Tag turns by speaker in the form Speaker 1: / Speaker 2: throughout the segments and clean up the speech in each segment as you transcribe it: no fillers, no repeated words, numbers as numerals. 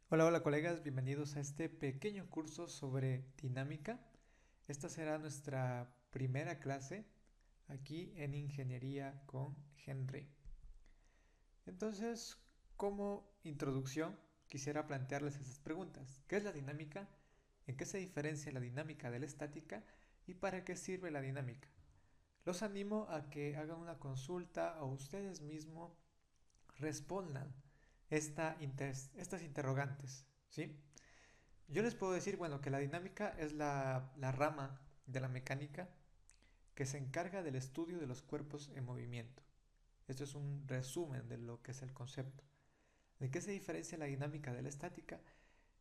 Speaker 1: Hola, hola colegas, bienvenidos a este pequeño curso sobre dinámica. Esta será nuestra primera clase aquí en Ingeniería con Henry. Entonces, como introducción, quisiera plantearles esas preguntas. ¿Qué es la dinámica? ¿En qué se diferencia la dinámica de la estática? ¿Y para qué sirve la dinámica? Los animo a que hagan una consulta o ustedes mismos respondan estas interrogantes, ¿sí? Yo les puedo decir, bueno, que la dinámica es la rama de la mecánica que se encarga del estudio de los cuerpos en movimiento. Esto es un resumen de lo que es el concepto. ¿De qué se diferencia la dinámica de la estática?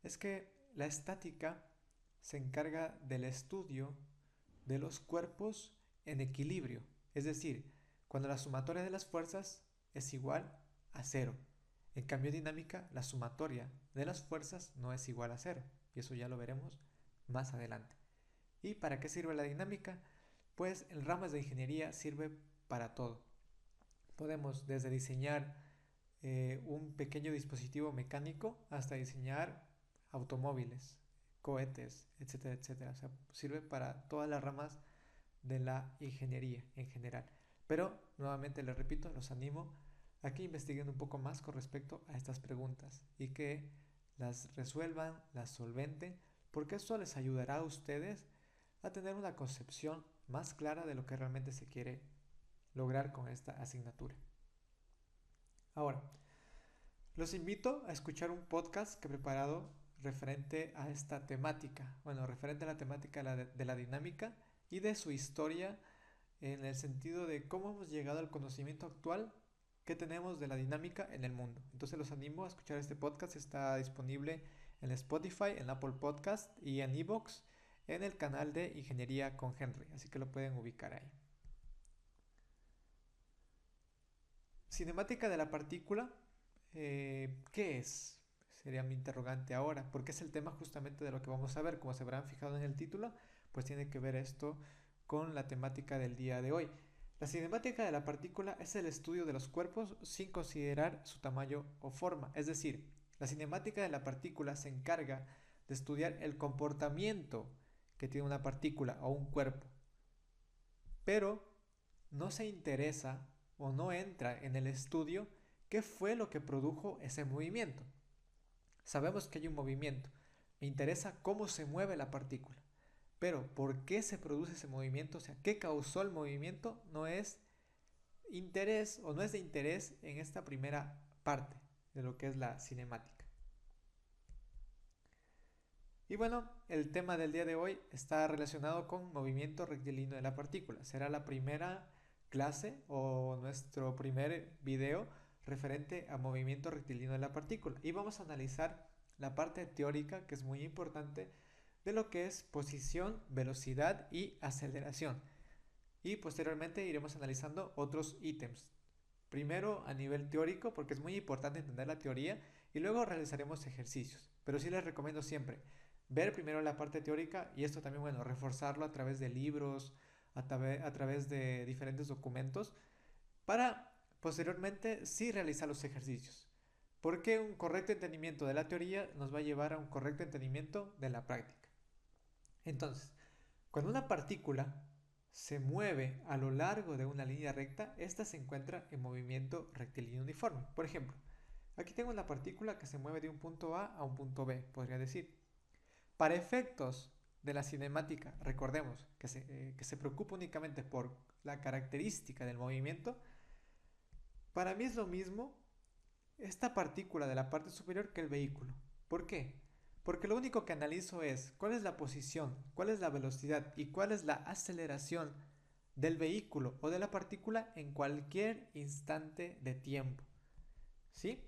Speaker 1: Es que la estática se encarga del estudio de los cuerpos en equilibrio, es decir, cuando la sumatoria de las fuerzas es igual a cero. En cambio dinámica, la sumatoria de las fuerzas no es igual a cero, y eso ya lo veremos más adelante. ¿Y para qué sirve la dinámica? Pues en ramas de ingeniería sirve para todo. Podemos desde diseñar un pequeño dispositivo mecánico hasta diseñar automóviles, cohetes, etcétera, etcétera. O sea, sirve para todas las ramas de la ingeniería en general. Pero, nuevamente les repito, los animo a que investiguen un poco más con respecto a estas preguntas y que las resuelvan, las solventen, porque esto les ayudará a ustedes a tener una concepción más clara de lo que realmente se quiere lograr con esta asignatura. Ahora, los invito a escuchar un podcast que he preparado referente a esta temática, bueno, referente a la temática de la dinámica y de su historia en el sentido de cómo hemos llegado al conocimiento actual que tenemos de la dinámica en el mundo. Entonces los animo a escuchar este podcast, está disponible en Spotify, en Apple Podcast y en Evox en el canal de Ingeniería con Henry, así que lo pueden ubicar ahí. Cinemática de la partícula, ¿qué es? Sería mi interrogante ahora, porque es el tema justamente de lo que vamos a ver, como se habrán fijado en el título, pues tiene que ver esto con la temática del día de hoy. La cinemática de la partícula es el estudio de los cuerpos sin considerar su tamaño o forma, es decir, la cinemática de la partícula se encarga de estudiar el comportamiento que tiene una partícula o un cuerpo, pero no se interesa o no entra en el estudio qué fue lo que produjo ese movimiento. Sabemos que hay un movimiento, me interesa cómo se mueve la partícula, pero por qué se produce ese movimiento, o sea, qué causó el movimiento, no es interés o no es de interés en esta primera parte de lo que es la cinemática. Y bueno, el tema del día de hoy está relacionado con movimiento rectilíneo de la partícula. Será la primera clase o nuestro primer video referente a movimiento rectilíneo de la partícula. Y vamos a analizar la parte teórica, que es muy importante, de lo que es posición, velocidad y aceleración. Y posteriormente iremos analizando otros ítems. Primero a nivel teórico, porque es muy importante entender la teoría, y luego realizaremos ejercicios. Pero sí les recomiendo siempre ver primero la parte teórica y esto también, bueno, reforzarlo a través de libros, a través de diferentes documentos, para posteriormente sí realizar los ejercicios. Porque un correcto entendimiento de la teoría nos va a llevar a un correcto entendimiento de la práctica. Entonces, cuando una partícula se mueve a lo largo de una línea recta, esta se encuentra en movimiento rectilíneo uniforme. Por ejemplo, aquí tengo una partícula que se mueve de un punto A un punto B, podría decir. Para efectos de la cinemática, recordemos que se preocupa únicamente por la característica del movimiento, para mí es lo mismo esta partícula de la parte superior que el vehículo. ¿Por qué? Porque lo único que analizo es cuál es la posición, cuál es la velocidad y cuál es la aceleración del vehículo o de la partícula en cualquier instante de tiempo. ¿Sí?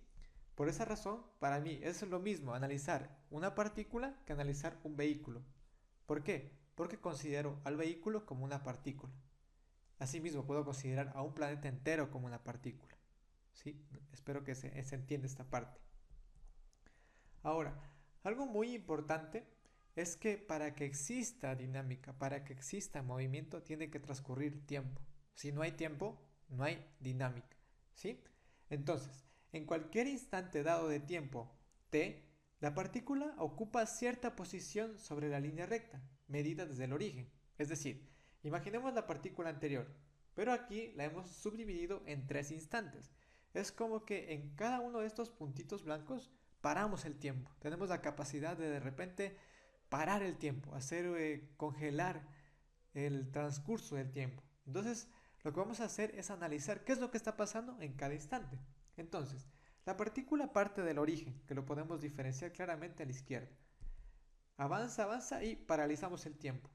Speaker 1: Por esa razón, para mí es lo mismo analizar una partícula que analizar un vehículo. ¿Por qué? Porque considero al vehículo como una partícula. Asimismo, puedo considerar a un planeta entero como una partícula. ¿Sí? Espero que se entienda esta parte. Ahora, algo muy importante es que para que exista dinámica, para que exista movimiento, tiene que transcurrir tiempo. Si no hay tiempo, no hay dinámica. ¿Sí? Entonces, en cualquier instante dado de tiempo t, La partícula ocupa cierta posición sobre la línea recta, medida desde el origen. Es decir, imaginemos la partícula anterior, pero aquí la hemos subdividido en 3 instantes. Es como que en cada uno de estos puntitos blancos paramos el tiempo. Tenemos la capacidad de repente parar el tiempo, hacer congelar el transcurso del tiempo. Entonces, lo que vamos a hacer es analizar qué es lo que está pasando en cada instante. Entonces, la partícula parte del origen, que lo podemos diferenciar claramente a la izquierda. Avanza, avanza y paralizamos el tiempo.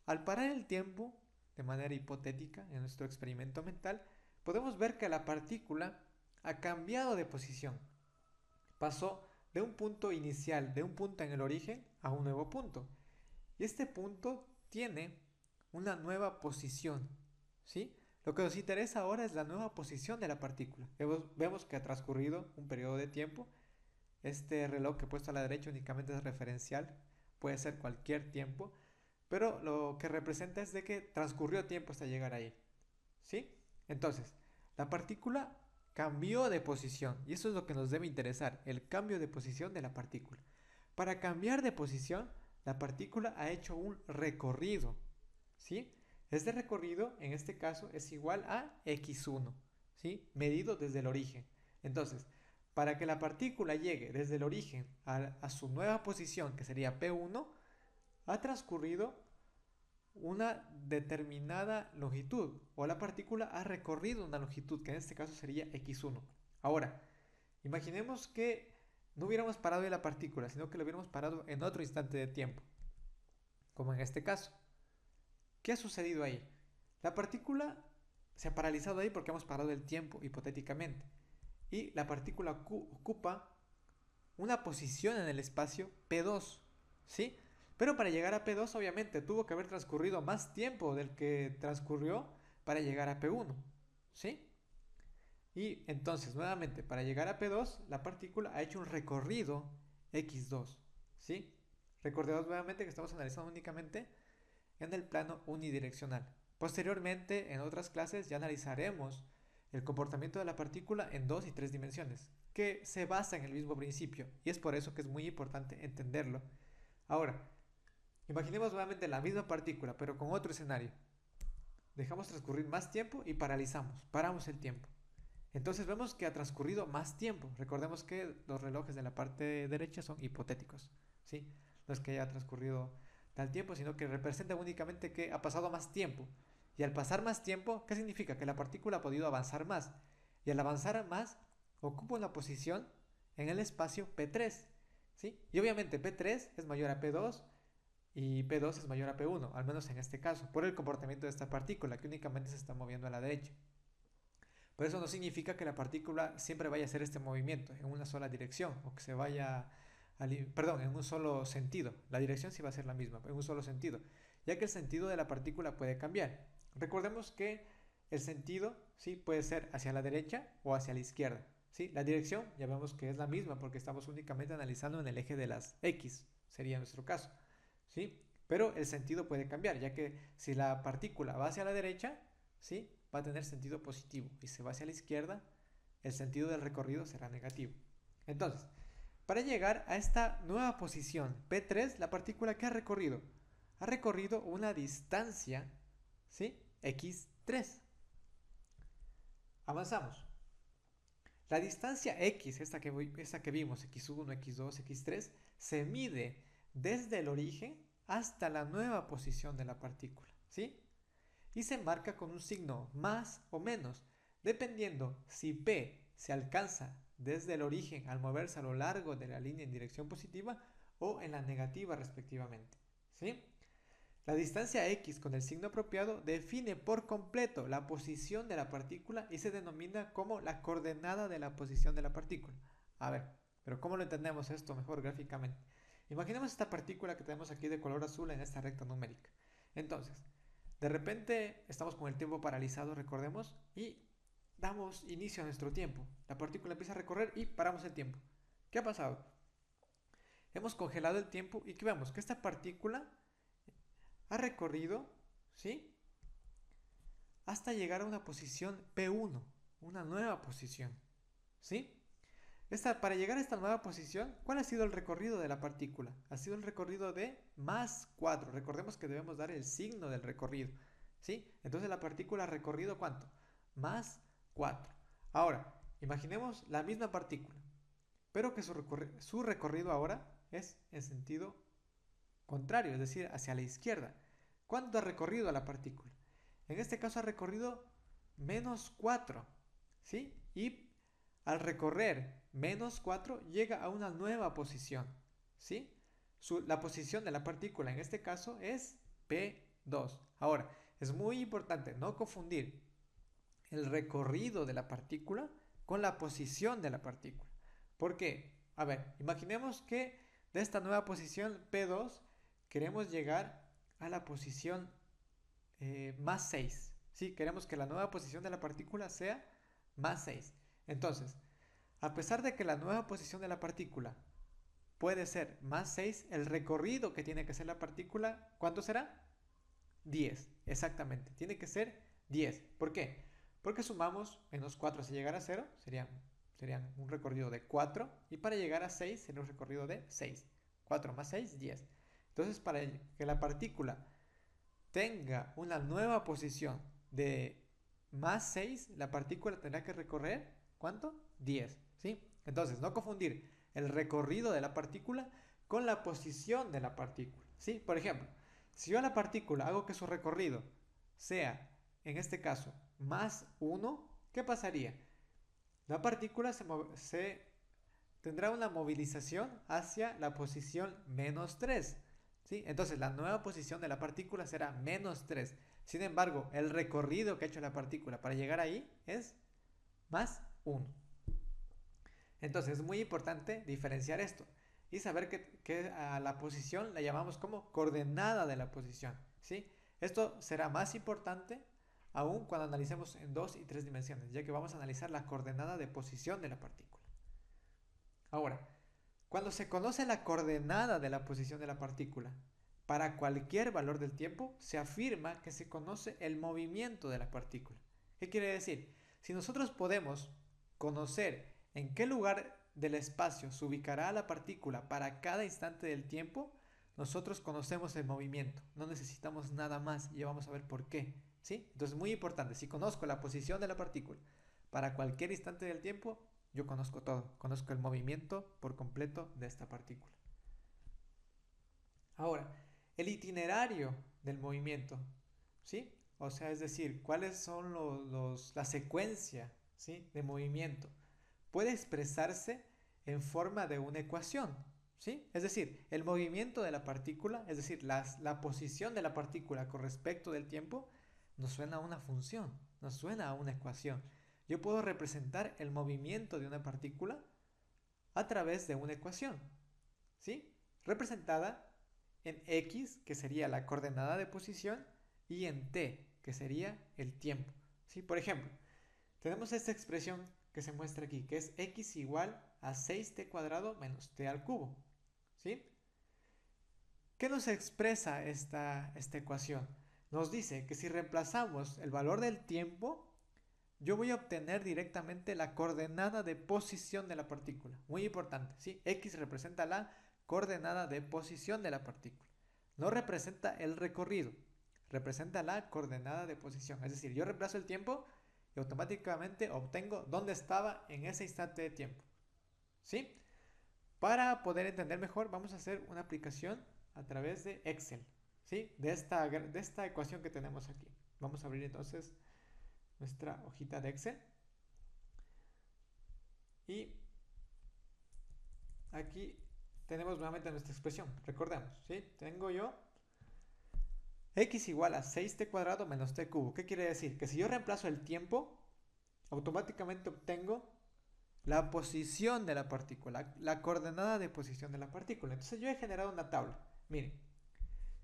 Speaker 1: Al parar el tiempo, de manera hipotética, en nuestro experimento mental, podemos ver que la partícula ha cambiado de posición. Pasó de un punto inicial, de un punto en el origen, a un nuevo punto. Y este punto tiene una nueva posición, ¿sí? Lo que nos interesa ahora es la nueva posición de la partícula. Vemos que ha transcurrido un periodo de tiempo. Este reloj que he puesto a la derecha únicamente es referencial, puede ser cualquier tiempo, pero lo que representa es de que transcurrió tiempo hasta llegar ahí, ¿sí? Entonces, la partícula cambió de posición y eso es lo que nos debe interesar, el cambio de posición de la partícula. Para cambiar de posición, la partícula ha hecho un recorrido, ¿sí? Este recorrido, en este caso, es igual a x1, ¿sí? Medido desde el origen. Entonces, para que la partícula llegue desde el origen a su nueva posición, que sería P1, ha transcurrido una determinada longitud, o la partícula ha recorrido una longitud, que en este caso sería x1. Ahora, imaginemos que no hubiéramos parado en la partícula, sino que lo hubiéramos parado en otro instante de tiempo, como en este caso. ¿Qué ha sucedido ahí? La partícula se ha paralizado ahí porque hemos parado el tiempo, hipotéticamente. Y la partícula ocupa una posición en el espacio P2, ¿sí? Pero para llegar a P2 obviamente tuvo que haber transcurrido más tiempo del que transcurrió para llegar a P1, ¿sí? Y entonces, nuevamente, para llegar a P2, la partícula ha hecho un recorrido x2, ¿sí? Recordemos nuevamente que estamos analizando únicamente en el plano unidireccional. Posteriormente, en otras clases, ya analizaremos el comportamiento de la partícula en 2 y 3 dimensiones, que se basa en el mismo principio, y es por eso que es muy importante entenderlo. Ahora, imaginemos nuevamente la misma partícula, pero con otro escenario. Dejamos transcurrir más tiempo y paramos el tiempo. Entonces vemos que ha transcurrido más tiempo. Recordemos que los relojes de la parte derecha son hipotéticos, ¿sí? No es que haya transcurrido tal tiempo, sino que representa únicamente que ha pasado más tiempo. Y al pasar más tiempo, ¿qué significa? Que la partícula ha podido avanzar más. Y al avanzar más, ocupa una posición en el espacio P3, ¿sí? Y obviamente P3 es mayor a P2 y P2 es mayor a P1, al menos en este caso, por el comportamiento de esta partícula que únicamente se está moviendo a la derecha. Pero eso no significa que la partícula siempre vaya a hacer este movimiento en una sola dirección o que se vaya, perdón, en un solo sentido. La dirección sí va a ser la misma, en un solo sentido, ya que el sentido de la partícula puede cambiar. Recordemos que el sentido sí puede ser hacia la derecha o hacia la izquierda. ¿Sí? La dirección ya vemos que es la misma porque estamos únicamente analizando en el eje de las X, sería nuestro caso. ¿Sí? Pero el sentido puede cambiar, ya que si la partícula va hacia la derecha, ¿sí? Va a tener sentido positivo y si va hacia la izquierda, el sentido del recorrido será negativo. Entonces, para llegar a esta nueva posición P3, la partícula que ha recorrido una distancia, ¿sí? X3. Avanzamos. La distancia X, esta que vimos, X1, X2, X3, se mide desde el origen hasta la nueva posición de la partícula, ¿sí? Y se marca con un signo más o menos, dependiendo si P se alcanza desde el origen al moverse a lo largo de la línea en dirección positiva o en la negativa respectivamente, ¿sí? La distancia x con el signo apropiado define por completo la posición de la partícula y se denomina como la coordenada de la posición de la partícula. A ver, pero ¿cómo lo entendemos esto mejor gráficamente? Imaginemos esta partícula que tenemos aquí de color azul en esta recta numérica. Entonces, de repente estamos con el tiempo paralizado, recordemos, y damos inicio a nuestro tiempo. La partícula empieza a recorrer y paramos el tiempo. ¿Qué ha pasado? Hemos congelado el tiempo y ¿qué vemos? Que esta partícula ha recorrido, ¿sí? Hasta llegar a una posición P1, una nueva posición, ¿sí? Para llegar a esta nueva posición, ¿cuál ha sido el recorrido de la partícula? Ha sido el recorrido de más 4. Recordemos que debemos dar el signo del recorrido, ¿sí? Entonces la partícula ha recorrido ¿cuánto? Más 4. Ahora, imaginemos la misma partícula, pero que su recorrido ahora es en sentido contrario, es decir, hacia la izquierda. ¿Cuánto ha recorrido la partícula? En este caso ha recorrido menos 4, ¿sí? Y al recorrer menos 4 llega a una nueva posición, ¿sí? La posición de la partícula en este caso es P2. Ahora, es muy importante no confundir el recorrido de la partícula con la posición de la partícula. ¿Por qué? A ver, imaginemos que de esta nueva posición P2 queremos llegar a la posición más 6. ¿Sí? Queremos que la nueva posición de la partícula sea más 6. Entonces, a pesar de que la nueva posición de la partícula puede ser más 6, el recorrido que tiene que hacer la partícula, ¿cuánto será? 10, exactamente. Tiene que ser 10. ¿Por qué? Porque sumamos menos 4 hasta llegar a 0, serían un recorrido de 4, y para llegar a 6 sería un recorrido de 6. 4 más 6, 10. Entonces, para que la partícula tenga una nueva posición de más 6, la partícula tendrá que recorrer, ¿cuánto? 10, ¿sí? Entonces, no confundir el recorrido de la partícula con la posición de la partícula, ¿sí? Por ejemplo, si yo a la partícula hago que su recorrido sea, en este caso, más 1, ¿qué pasaría? La partícula tendrá una movilización hacia la posición menos 3, ¿sí? Entonces la nueva posición de la partícula será menos 3. Sin embargo, el recorrido que ha hecho la partícula para llegar ahí es más 1. Entonces es muy importante diferenciar esto y saber que a la posición la llamamos como coordenada de la posición, ¿sí? Esto será más importante aún cuando analicemos en 2 y 3 dimensiones, ya que vamos a analizar la coordenada de posición de la partícula. Ahora, cuando se conoce la coordenada de la posición de la partícula, para cualquier valor del tiempo, se afirma que se conoce el movimiento de la partícula. ¿Qué quiere decir? Si nosotros podemos conocer en qué lugar del espacio se ubicará la partícula para cada instante del tiempo, nosotros conocemos el movimiento. No necesitamos nada más y ya vamos a ver por qué, ¿sí? Entonces, muy importante, si conozco la posición de la partícula para cualquier instante del tiempo, yo conozco todo, conozco el movimiento por completo de esta partícula. Ahora, el itinerario del movimiento, ¿sí? O sea, es decir, cuáles son la secuencia, ¿sí?, de movimiento. Puede expresarse en forma de una ecuación, ¿sí? Es decir, el movimiento de la partícula, es decir, la posición de la partícula con respecto del tiempo, nos suena a una función, nos suena a una ecuación. Yo puedo representar el movimiento de una partícula a través de una ecuación, ¿sí? Representada en x, que sería la coordenada de posición, y en t, que sería el tiempo, ¿sí? Por ejemplo, tenemos esta expresión que se muestra aquí, que es x igual a 6t cuadrado menos t al cubo, ¿sí? ¿Qué nos expresa esta ecuación? Nos dice que si reemplazamos el valor del tiempo, yo voy a obtener directamente la coordenada de posición de la partícula. Muy importante, ¿sí? X representa la coordenada de posición de la partícula. No representa el recorrido, representa la coordenada de posición. Es decir, yo reemplazo el tiempo y automáticamente obtengo dónde estaba en ese instante de tiempo, ¿sí? Para poder entender mejor, vamos a hacer una aplicación a través de Excel, ¿sí? De esta ecuación que tenemos aquí. Vamos a abrir entonces nuestra hojita de Excel. Y aquí tenemos nuevamente nuestra expresión. Recordemos, ¿sí? Tengo yo x igual a 6t cuadrado menos t cubo. ¿Qué quiere decir? Que si yo reemplazo el tiempo, automáticamente obtengo la posición de la partícula, la coordenada de posición de la partícula. Entonces yo he generado una tabla. Miren,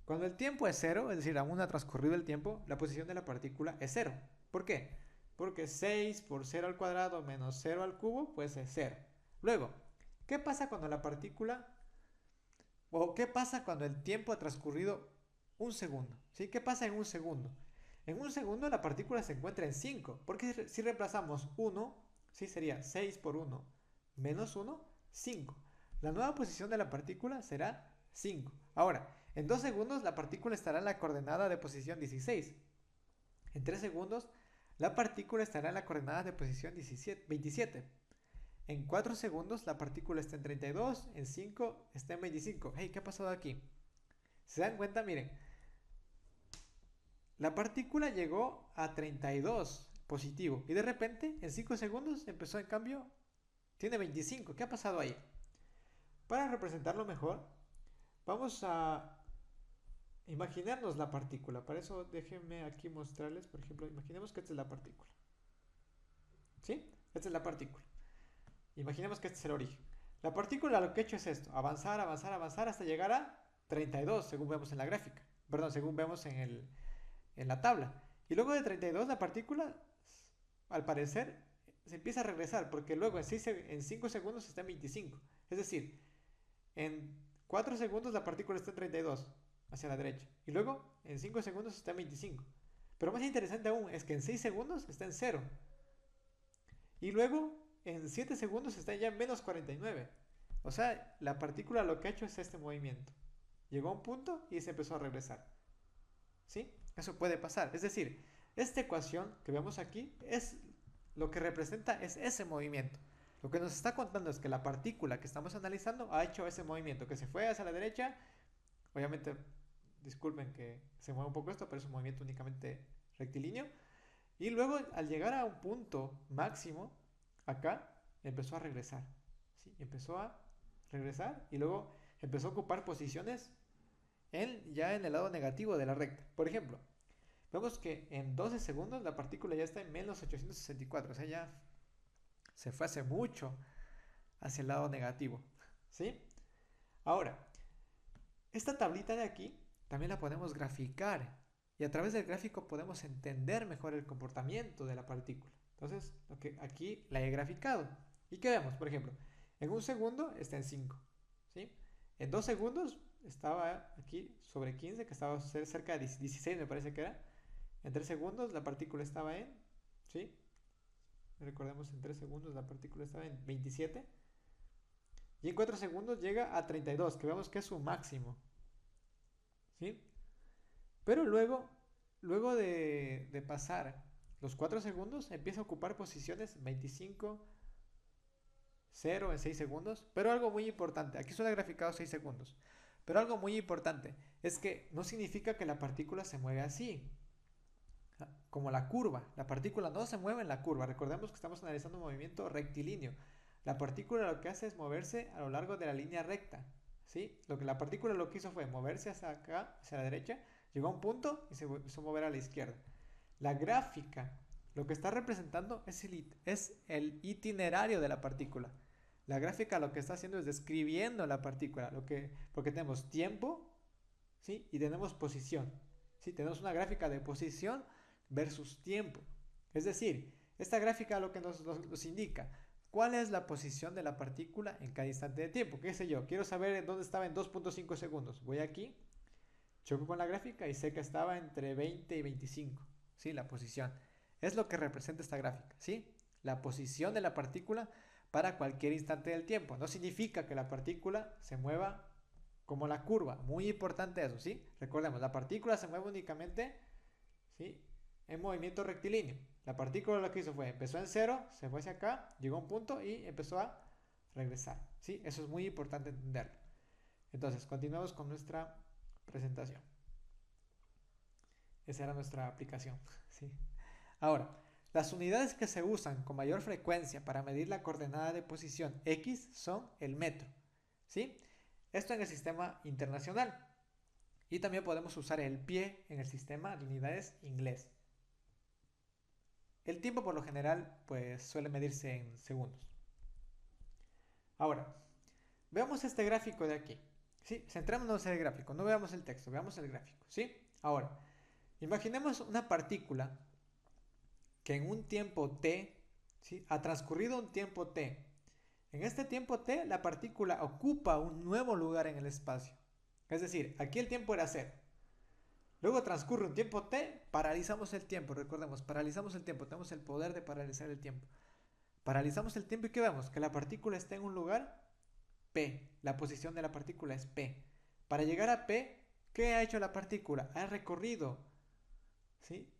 Speaker 1: cuando el tiempo es 0, es decir, aún ha transcurrido el tiempo, la posición de la partícula es 0. ¿Por qué? Porque 6 por 0 al cuadrado menos 0 al cubo, pues es 0. Luego, ¿qué pasa cuando la partícula, o qué pasa cuando el tiempo ha transcurrido un segundo? ¿Sí? ¿Qué pasa en un segundo? En un segundo la partícula se encuentra en 5, porque si reemplazamos 1, ¿sí? Sería 6 por 1 menos 1, 5. La nueva posición de la partícula será 5. Ahora, en 2 segundos la partícula estará en la coordenada de posición 16. En 3 segundos la partícula estará en la coordenada de posición 27. En 4 segundos la partícula está en 32. En 5 está en 25. Hey, ¿qué ha pasado aquí? ¿Se dan cuenta? Miren, la partícula llegó a 32 positivo y de repente en 5 segundos empezó, en cambio, tiene 25. ¿Qué ha pasado ahí? Para representarlo mejor, vamos a imaginarnos la partícula. Para eso déjenme aquí mostrarles, por ejemplo, imaginemos que esta es la partícula. ¿Sí? Esta es la partícula. Imaginemos que este es el origen. La partícula lo que ha hecho es esto, avanzar, avanzar, avanzar hasta llegar a 32, según vemos en la gráfica. Perdón, según vemos en la tabla. Y luego de 32 la partícula, al parecer, se empieza a regresar, porque luego en 5 segundos está en 25. Es decir, en 4 segundos la partícula está en 32, hacia la derecha. Y luego en 5 segundos está en 25. Pero más interesante aún es que en 6 segundos está en 0. Y luego en 7 segundos está ya en menos 49. O sea, la partícula lo que ha hecho es este movimiento. Llegó a un punto y se empezó a regresar. ¿Sí? Eso puede pasar. Es decir, esta ecuación que vemos aquí es lo que representa es ese movimiento. Lo que nos está contando es que la partícula que estamos analizando ha hecho ese movimiento, que se fue hacia la derecha. Obviamente, disculpen que se mueva un poco esto, pero es un movimiento únicamente rectilíneo. Y luego, al llegar a un punto máximo, acá, empezó a regresar. ¿Sí? Empezó a regresar y luego empezó a ocupar posiciones ya en el lado negativo de la recta. Por ejemplo, vemos que en 12 segundos la partícula ya está en menos 864. O sea, ya se fue hace mucho hacia el lado negativo. ¿Sí? Ahora, esta tablita de aquí también la podemos graficar. Y a través del gráfico podemos entender mejor el comportamiento de la partícula. Entonces, aquí la he graficado. ¿Y qué vemos? Por ejemplo, en un segundo está en 5. ¿Sí? En 2 segundos estaba aquí sobre 15, que estaba cerca de 16, me parece que era. En 3 segundos la partícula estaba en, ¿sí? Recordemos, en 3 segundos la partícula estaba en 27. Y en 4 segundos llega a 32, que vemos que es su máximo. ¿Sí? Pero luego de pasar los 4 segundos, empieza a ocupar posiciones 25, 0 en 6 segundos. Pero algo muy importante, aquí solo he graficado 6 segundos. Pero algo muy importante es que no significa que la partícula se mueve así, como la curva. La partícula no se mueve en la curva. Recordemos que estamos analizando un movimiento rectilíneo. La partícula lo que hace es moverse a lo largo de la línea recta. ¿Sí? La partícula lo que hizo fue moverse hacia acá, hacia la derecha, llegó a un punto y se empezó a mover a la izquierda. La gráfica lo que está representando es el itinerario de la partícula. La gráfica lo que está haciendo es describiendo la partícula, porque tenemos tiempo, ¿sí? Y tenemos posición. ¿Sí? Tenemos una gráfica de posición versus tiempo. Es decir, esta gráfica lo que nos indica cuál es la posición de la partícula en cada instante de tiempo. ¿Qué sé yo? Quiero saber dónde estaba en 2.5 segundos. Voy aquí, choco con la gráfica y sé que estaba entre 20 y 25. ¿Sí? La posición. Es lo que representa esta gráfica. ¿Sí? La posición de la partícula para cualquier instante del tiempo. No significa que la partícula se mueva como la curva. Muy importante eso, ¿sí? Recordemos, la partícula se mueve únicamente, ¿sí?, en movimiento rectilíneo. La partícula lo que hizo fue, empezó en 0, se fue hacia acá, llegó a un punto y empezó a regresar, ¿sí? Eso es muy importante entenderlo. Entonces, continuamos con nuestra presentación. Esa era nuestra aplicación, ¿sí? Ahora, las unidades que se usan con mayor frecuencia para medir la coordenada de posición X son el metro, ¿sí? Esto en el sistema internacional. Y también podemos usar el pie en el sistema de unidades inglés. El tiempo por lo general pues suele medirse en segundos. Ahora, veamos este gráfico de aquí. ¿Sí? Centrémonos en el gráfico, no veamos el texto, veamos el gráfico. ¿Sí? Ahora, imaginemos una partícula que en un tiempo t, ¿sí?, ha transcurrido un tiempo t. En este tiempo t, la partícula ocupa un nuevo lugar en el espacio. Es decir, aquí el tiempo era 0. Luego transcurre un tiempo t, paralizamos el tiempo. Recordemos, paralizamos el tiempo. Tenemos el poder de paralizar el tiempo. Paralizamos el tiempo y ¿qué vemos? Que la partícula está en un lugar P. La posición de la partícula es P. Para llegar a P, ¿qué ha hecho la partícula? Ha recorrido, ¿sí?,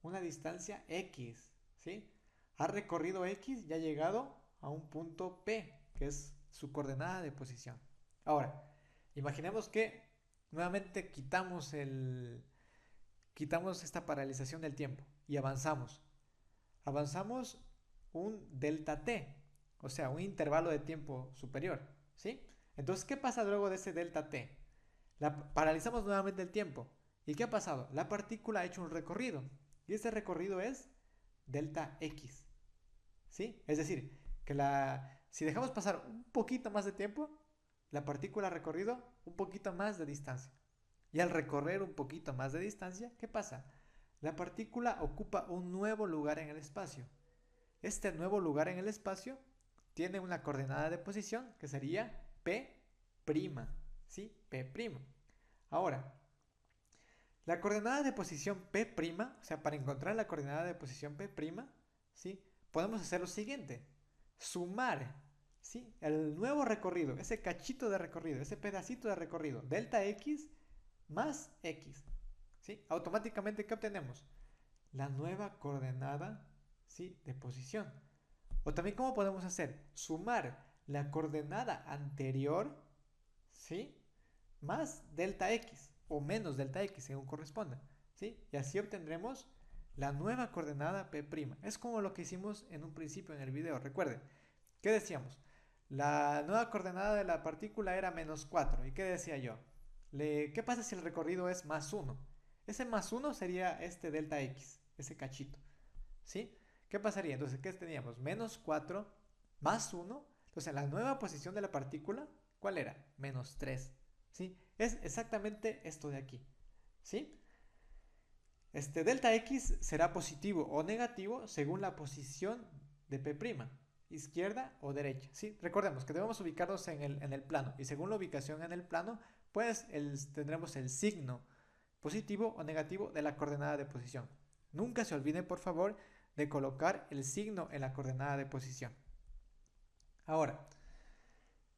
Speaker 1: una distancia X, ¿sí? Ha recorrido X y ha llegado a un punto P, que es su coordenada de posición. Ahora, imaginemos que nuevamente quitamos esta paralización del tiempo y avanzamos. Avanzamos un delta t, o sea, un intervalo de tiempo superior, ¿sí? Entonces, ¿qué pasa luego de ese delta t? Paralizamos nuevamente el tiempo. ¿Y qué ha pasado? La partícula ha hecho un recorrido. Y ese recorrido es delta x, ¿sí? Es decir, que si dejamos pasar un poquito más de tiempo, la partícula ha recorrido un poquito más de distancia. Y al recorrer un poquito más de distancia, ¿qué pasa? La partícula ocupa un nuevo lugar en el espacio. Este nuevo lugar en el espacio tiene una coordenada de posición que sería P', ¿sí? P'. Ahora, la coordenada de posición P', o sea, para encontrar la coordenada de posición P', ¿sí?, podemos hacer lo siguiente: sumar, ¿sí?, el nuevo recorrido, ese cachito de recorrido, ese pedacito de recorrido, delta x más x, ¿sí? Automáticamente, ¿qué obtenemos? La nueva coordenada, ¿sí?, de posición. O también, ¿cómo podemos hacer? Sumar la coordenada anterior, ¿sí?, más delta x o menos delta x, según corresponda, ¿sí? Y así obtendremos la nueva coordenada P'. Es como lo que hicimos en un principio en el video. Recuerden, ¿qué decíamos? La nueva coordenada de la partícula era menos 4. ¿Y qué decía yo? ¿Qué pasa si el recorrido es más 1? Ese más 1 sería este delta x, ese cachito, ¿sí? ¿Qué pasaría? Entonces, ¿qué teníamos? Menos 4 más 1. Entonces, la nueva posición de la partícula, ¿cuál era? Menos 3, ¿sí? Es exactamente esto de aquí, ¿sí? Este delta x será positivo o negativo según la posición de P', izquierda o derecha, ¿sí? Recordemos que debemos ubicarnos en el plano, y según la ubicación en el plano, pues tendremos el signo positivo o negativo de la coordenada de posición. Nunca se olviden, por favor, de colocar el signo en la coordenada de posición. Ahora,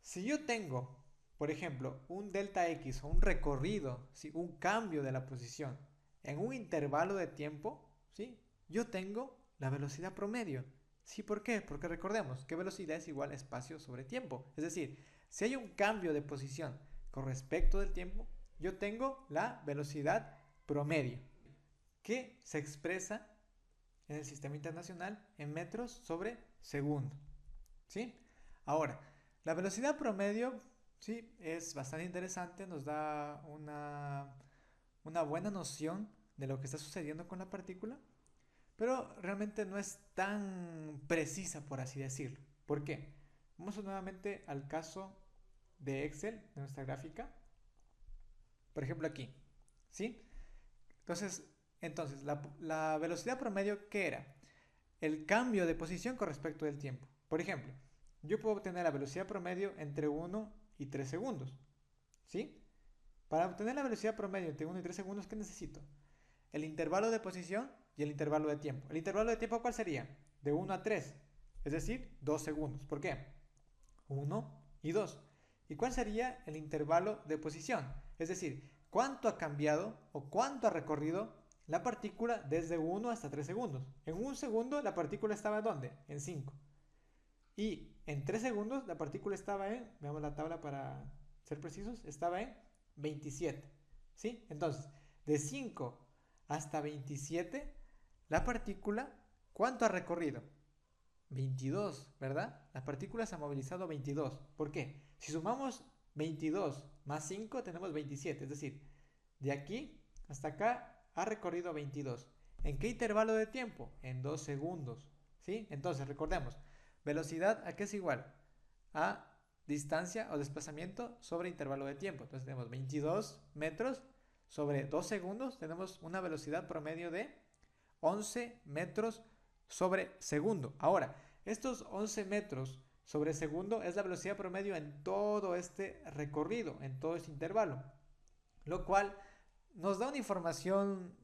Speaker 1: si yo tengo, por ejemplo, un delta x o un recorrido, ¿sí?, un cambio de la posición en un intervalo de tiempo, ¿sí?, yo tengo la velocidad promedio. ¿Sí? ¿Por qué? Porque recordemos que velocidad es igual a espacio sobre tiempo. Es decir, si hay un cambio de posición con respecto del tiempo, yo tengo la velocidad promedio, que se expresa en el sistema internacional en metros sobre segundo, ¿sí? Ahora, la velocidad promedio, sí, es bastante interesante, nos da una buena noción de lo que está sucediendo con la partícula, pero realmente no es tan precisa, por así decirlo. ¿Por qué? Vamos nuevamente al caso de Excel, de nuestra gráfica. Por ejemplo aquí, ¿sí? Entonces la velocidad promedio, ¿qué era? El cambio de posición con respecto del tiempo. Por ejemplo, yo puedo obtener la velocidad promedio entre 1 y 3 segundos, ¿sí? Para obtener la velocidad promedio entre 1 y 3 segundos, ¿qué necesito? El intervalo de posición y el intervalo de tiempo. ¿El intervalo de tiempo cuál sería? De 1 a 3, es decir, 2 segundos. ¿Por qué? 1 y 2. ¿Y cuál sería el intervalo de posición? Es decir, ¿cuánto ha cambiado o cuánto ha recorrido la partícula desde 1 hasta 3 segundos? En un segundo la partícula estaba ¿dónde? En 5. Y en 3 segundos la partícula estaba en, veamos la tabla para ser precisos, estaba en 27. ¿Sí? Entonces, de 5 hasta 27, la partícula, ¿cuánto ha recorrido? 22, ¿verdad? La partícula se ha movilizado 22. ¿Por qué? Si sumamos 22 más 5, tenemos 27. Es decir, de aquí hasta acá ha recorrido 22. ¿En qué intervalo de tiempo? En 2 segundos. ¿Sí? Entonces, recordemos, velocidad, ¿a qué es igual? A distancia o desplazamiento sobre intervalo de tiempo. Entonces tenemos 22 metros sobre 2 segundos. Tenemos una velocidad promedio de 11 metros sobre segundo. Ahora, estos 11 metros sobre segundo es la velocidad promedio en todo este recorrido, en todo este intervalo, lo cual nos da una información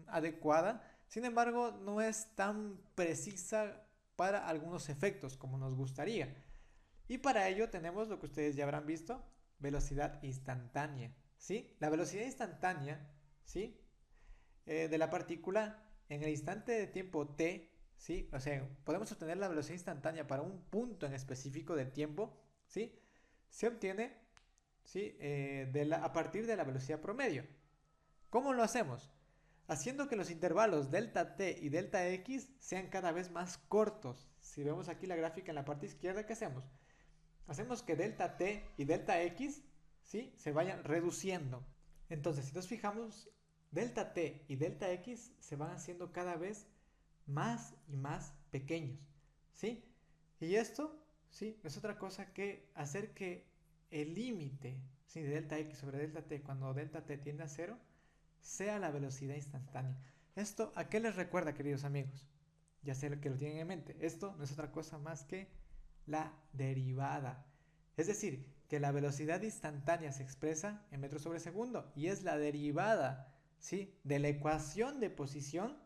Speaker 1: adecuada. Sin embargo, no es tan precisa para algunos efectos como nos gustaría. Y para ello tenemos lo que ustedes ya habrán visto, velocidad instantánea, ¿sí? La velocidad instantánea, ¿sí? De la partícula en el instante de tiempo t, ¿sí? O sea, podemos obtener la velocidad instantánea para un punto en específico del tiempo, ¿sí? Se obtiene, ¿sí? A partir de la velocidad promedio. ¿Cómo lo hacemos? Haciendo que los intervalos delta t y delta x sean cada vez más cortos. Si vemos aquí la gráfica en la parte izquierda, ¿qué hacemos? Hacemos que delta t y delta x, ¿sí? Se vayan reduciendo. Entonces, si nos fijamos, delta t y delta x se van haciendo cada vez más y más pequeños, ¿sí? Y esto, ¿sí? Es otra cosa que hacer que el límite, ¿sí? De delta x sobre delta t, cuando delta t tiende a cero, sea la velocidad instantánea. ¿Esto a qué les recuerda, queridos amigos? Ya sé que lo tienen en mente. Esto no es otra cosa más que la derivada. Es decir, que la velocidad instantánea se expresa en metros sobre segundo y es la derivada, ¿sí? De la ecuación de posición,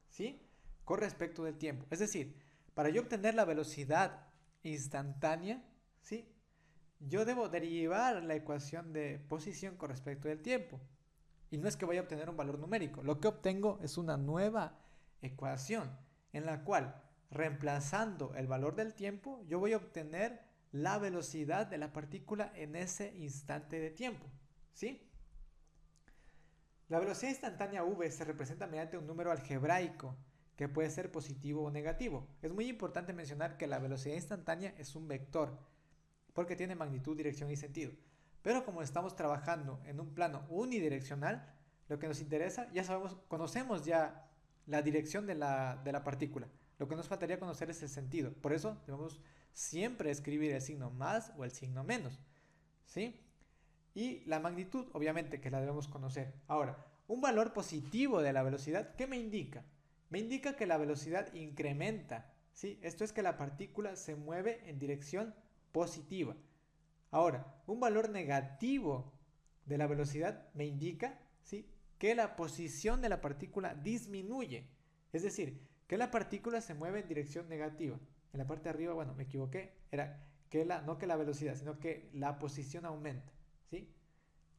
Speaker 1: ¿sí? Con respecto del tiempo. Es decir, para yo obtener la velocidad instantánea, ¿sí? Yo debo derivar la ecuación de posición con respecto del tiempo. Y no es que vaya a obtener un valor numérico. Lo que obtengo es una nueva ecuación en la cual, reemplazando el valor del tiempo, yo voy a obtener la velocidad de la partícula en ese instante de tiempo, ¿sí? La velocidad instantánea v se representa mediante un número algebraico que puede ser positivo o negativo. Es muy importante mencionar que la velocidad instantánea es un vector porque tiene magnitud, dirección y sentido. Pero como estamos trabajando en un plano unidireccional, lo que nos interesa, ya sabemos, conocemos ya la dirección de la partícula. Lo que nos faltaría conocer es el sentido. Por eso debemos siempre escribir el signo más o el signo menos, ¿sí? Y la magnitud, obviamente, que la debemos conocer. Ahora, un valor positivo de la velocidad, ¿qué me indica? Me indica que la velocidad incrementa, ¿sí? Esto es que la partícula se mueve en dirección positiva. Ahora, un valor negativo de la velocidad me indica, ¿sí? Que la posición de la partícula disminuye. Es decir, que la partícula se mueve en dirección negativa. En la parte de arriba, bueno, me equivoqué. Era que no que la velocidad, sino que la posición aumenta, ¿sí?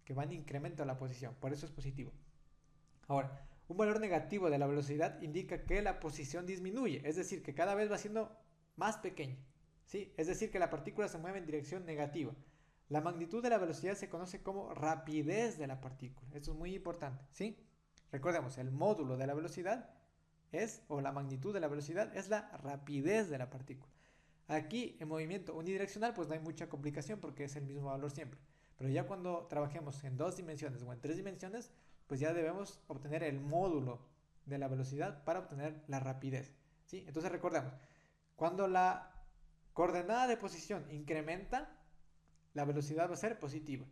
Speaker 1: Que va en incremento a la posición. Por eso es positivo. Ahora, un valor negativo de la velocidad indica que la posición disminuye. Es decir, que cada vez va siendo más pequeña. ¿Sí? Es decir, que la partícula se mueve en dirección negativa. La magnitud de la velocidad se conoce como rapidez de la partícula. Esto es muy importante, ¿sí? Recordemos, el módulo de la velocidad o la magnitud de la velocidad es la rapidez de la partícula. Aquí, en movimiento unidireccional, pues no hay mucha complicación porque es el mismo valor siempre. Pero ya cuando trabajemos en 2 dimensiones o en 3 dimensiones, pues ya debemos obtener el módulo de la velocidad para obtener la rapidez, ¿sí? Entonces recordemos, cuando la coordenada de posición incrementa, la velocidad va a ser positiva.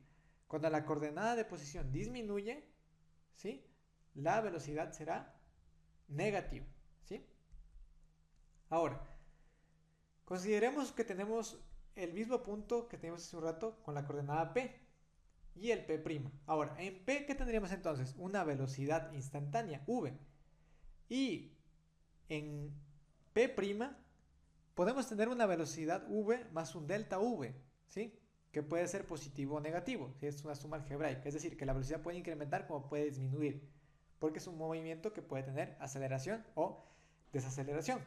Speaker 1: Cuando la coordenada de posición disminuye, ¿sí? La velocidad será negativa, ¿sí? Ahora, consideremos que tenemos el mismo punto que teníamos hace un rato con la coordenada P y el P'. Ahora, en P, ¿qué tendríamos entonces? Una velocidad instantánea, V. Y en P' podemos tener una velocidad v más un delta v, ¿sí? Que puede ser positivo o negativo, ¿sí? Es una suma algebraica, es decir, que la velocidad puede incrementar como puede disminuir, porque es un movimiento que puede tener aceleración o desaceleración.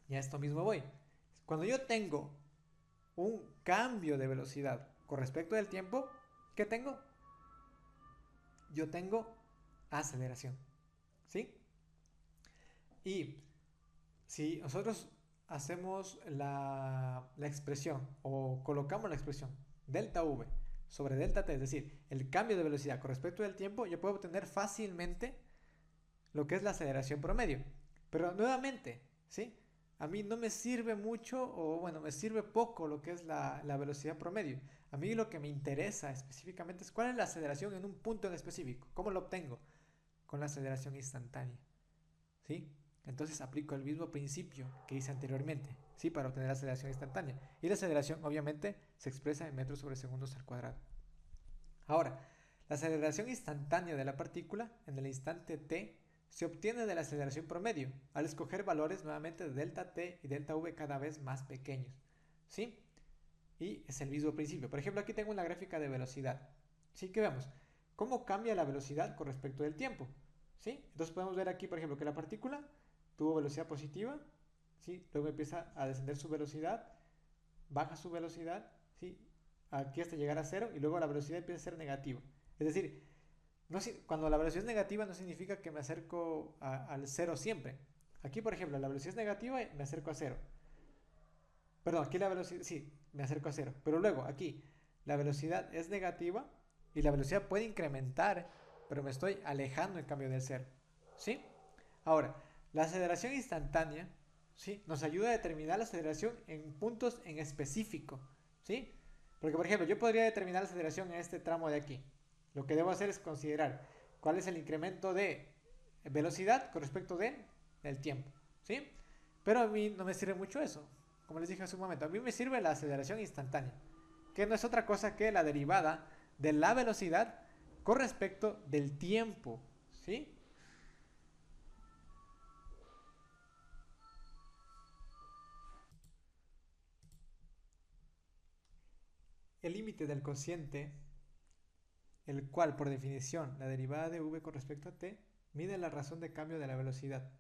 Speaker 1: Y a esto mismo voy. Cuando yo tengo un cambio de velocidad con respecto del tiempo, ¿qué tengo? Yo tengo aceleración, ¿sí? Y si nosotros hacemos la expresión o colocamos la expresión delta v sobre delta t, es decir, el cambio de velocidad con respecto del tiempo, yo puedo obtener fácilmente lo que es la aceleración promedio. Pero nuevamente, ¿sí? A mí no me sirve mucho o bueno, me sirve poco lo que es la velocidad promedio. A mí lo que me interesa específicamente es cuál es la aceleración en un punto en específico. ¿Cómo lo obtengo? Con la aceleración instantánea, ¿sí? Entonces aplico el mismo principio que hice anteriormente, ¿sí? Para obtener la aceleración instantánea. Y la aceleración obviamente se expresa en metros sobre segundos al cuadrado. Ahora, la aceleración instantánea de la partícula en el instante t, se obtiene de la aceleración promedio, al escoger valores nuevamente de delta t y delta v cada vez más pequeños, ¿sí? Y es el mismo principio. Por ejemplo, aquí tengo una gráfica de velocidad, ¿sí? Que vemos cómo cambia la velocidad con respecto del tiempo, ¿sí? Entonces podemos ver aquí, por ejemplo, que la partícula tuvo velocidad positiva, ¿sí? Luego empieza a descender su velocidad, baja su velocidad, ¿sí? Aquí hasta llegar a cero y luego la velocidad empieza a ser negativa. Es decir, no, cuando la velocidad es negativa no significa que me acerco al cero siempre. Aquí, por ejemplo, la velocidad es negativa y me acerco a cero. Perdón, aquí la velocidad, sí, me acerco a cero. Pero luego, aquí, la velocidad es negativa y la velocidad puede incrementar, pero me estoy alejando en cambio del cero. ¿Sí? Ahora, la aceleración instantánea, ¿sí? Nos ayuda a determinar la aceleración en puntos en específico. ¿Sí? Porque, por ejemplo, yo podría determinar la aceleración en este tramo de aquí. Lo que debo hacer es considerar cuál es el incremento de velocidad con respecto del tiempo. ¿Sí? Pero a mí no me sirve mucho eso. Como les dije hace un momento, a mí me sirve la aceleración instantánea, que no es otra cosa que la derivada de la velocidad con respecto del tiempo. ¿Sí? El límite del cociente, el cual por definición la derivada de v con respecto a t, mide la razón de cambio de la velocidad,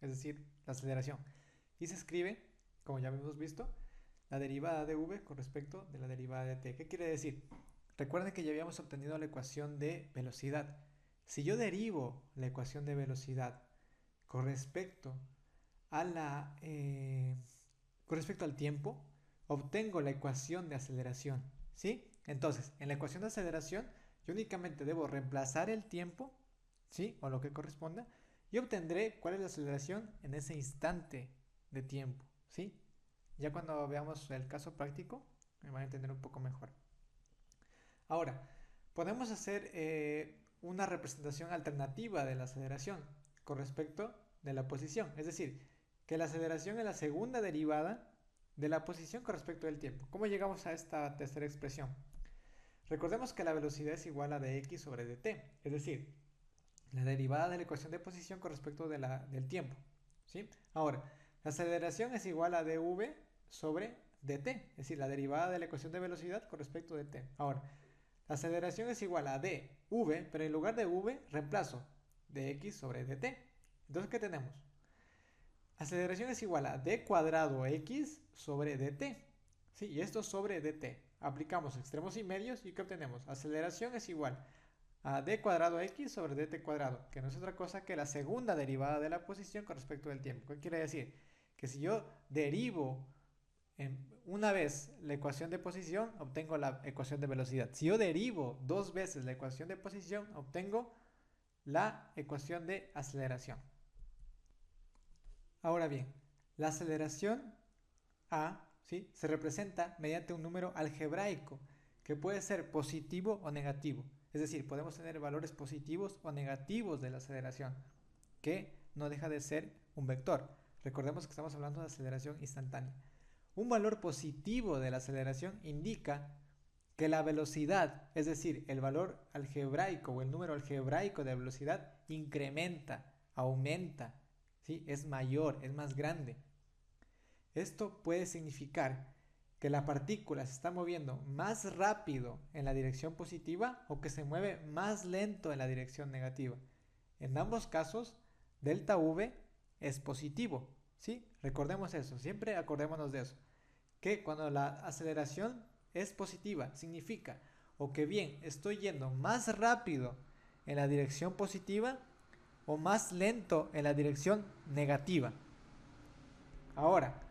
Speaker 1: es decir, la aceleración. Y se escribe, como ya hemos visto, la derivada de v con respecto de la derivada de t. ¿Qué quiere decir? Recuerden que ya habíamos obtenido la ecuación de velocidad. Si yo derivo la ecuación de velocidad con respecto a con respecto al tiempo, obtengo la ecuación de aceleración. ¿Sí? Entonces, en la ecuación de aceleración, yo únicamente debo reemplazar el tiempo, ¿sí? O lo que corresponda, y obtendré cuál es la aceleración en ese instante de tiempo, ¿sí? Ya cuando veamos el caso práctico, me van a entender un poco mejor. Ahora, podemos hacer una representación alternativa de la aceleración con respecto de la posición. Es decir, que la aceleración es la segunda derivada de la posición con respecto del tiempo. ¿Cómo llegamos a esta tercera expresión? Recordemos que la velocidad es igual a dx sobre dt. Es decir, la derivada de la ecuación de posición con respecto del tiempo. ¿Sí? Ahora, la aceleración es igual a dv sobre dt. Es decir, la derivada de la ecuación de velocidad con respecto de t. Ahora, la aceleración es igual a dv, pero en lugar de v reemplazo dx sobre dt. Entonces, ¿qué tenemos? Aceleración es igual a d cuadrado x sobre dt. ¿Sí? Y esto sobre dt. Aplicamos extremos y medios y ¿qué obtenemos? Aceleración es igual a d cuadrado x sobre dt cuadrado, que no es otra cosa que la segunda derivada de la posición con respecto del tiempo. ¿Qué quiere decir? Que si yo derivo una vez la ecuación de posición, obtengo la ecuación de velocidad. Si yo derivo dos veces la ecuación de posición, obtengo la ecuación de aceleración. Ahora bien, la aceleración A, ¿sí?, se representa mediante un número algebraico que puede ser positivo o negativo. Es decir, podemos tener valores positivos o negativos de la aceleración, que no deja de ser un vector. Recordemos que estamos hablando de aceleración instantánea. Un valor positivo de la aceleración indica que la velocidad, es decir, el valor algebraico o el número algebraico de la velocidad, incrementa, aumenta, ¿sí?, es mayor, es más grande. Esto puede significar que la partícula se está moviendo más rápido en la dirección positiva o que se mueve más lento en la dirección negativa. En ambos casos, delta V es positivo, ¿sí? Recordemos eso, siempre acordémonos de eso. Que cuando la aceleración es positiva, significa o que bien estoy yendo más rápido en la dirección positiva o más lento en la dirección negativa. Ahora,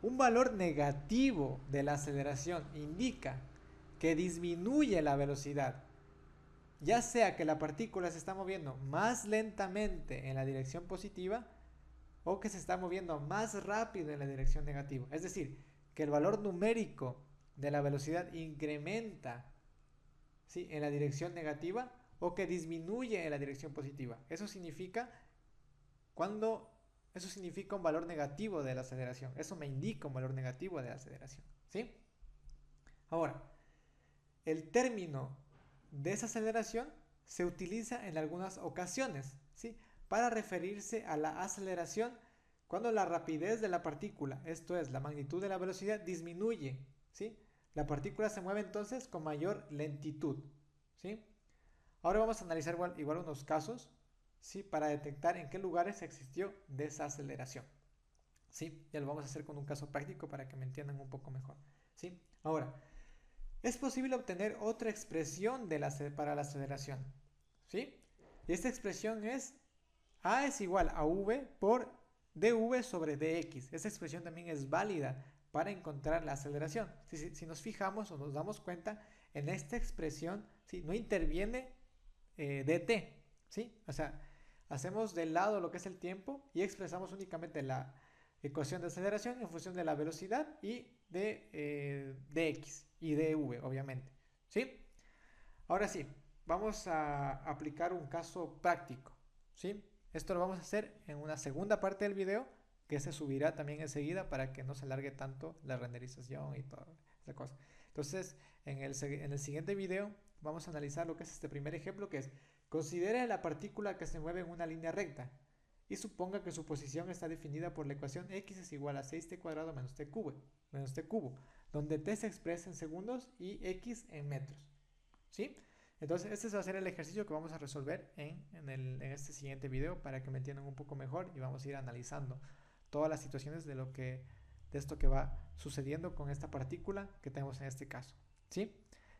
Speaker 1: un valor negativo de la aceleración indica que disminuye la velocidad, ya sea que la partícula se está moviendo más lentamente en la dirección positiva o que se está moviendo más rápido en la dirección negativa. Es decir, que el valor numérico de la velocidad incrementa, ¿sí?, en la dirección negativa o que disminuye en la dirección positiva. Eso significa un valor negativo de la aceleración. Eso me indica un valor negativo de la aceleración. ¿Sí? Ahora, el término de esa aceleración se utiliza en algunas ocasiones, ¿sí?, para referirse a la aceleración cuando la rapidez de la partícula, esto es, la magnitud de la velocidad, disminuye, ¿sí? La partícula se mueve entonces con mayor lentitud, ¿sí? Ahora vamos a analizar igual unos casos, ¿sí? Para detectar en qué lugares existió desaceleración, ¿sí? Ya lo vamos a hacer con un caso práctico para que me entiendan un poco mejor, ¿sí? Ahora, es posible obtener otra expresión para la aceleración, ¿sí? Y esta expresión es A es igual a V por dv sobre dx. Esta expresión también es válida para encontrar la aceleración. Si nos fijamos o nos damos cuenta, en esta expresión, ¿sí?, no interviene dt, ¿sí? O sea, hacemos de lado lo que es el tiempo y expresamos únicamente la ecuación de aceleración en función de la velocidad y de dx y dv, obviamente, ¿sí? Ahora sí, vamos a aplicar un caso práctico, ¿sí? Esto lo vamos a hacer en una segunda parte del video que se subirá también enseguida para que no se alargue tanto la renderización y toda esa cosa. Entonces, en el siguiente video vamos a analizar lo que es este primer ejemplo, que es: considere la partícula que se mueve en una línea recta y suponga que su posición está definida por la ecuación x es igual a 6t cuadrado menos t cubo, donde t se expresa en segundos y x en metros, ¿sí? Entonces este va a ser el ejercicio que vamos a resolver en este siguiente video para que me entiendan un poco mejor, y vamos a ir analizando todas las situaciones de esto que va sucediendo con esta partícula que tenemos en este caso, ¿sí?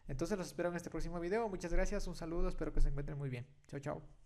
Speaker 1: Entonces los espero en este próximo video. Muchas gracias, un saludo, espero que se encuentren muy bien. Chao, chao.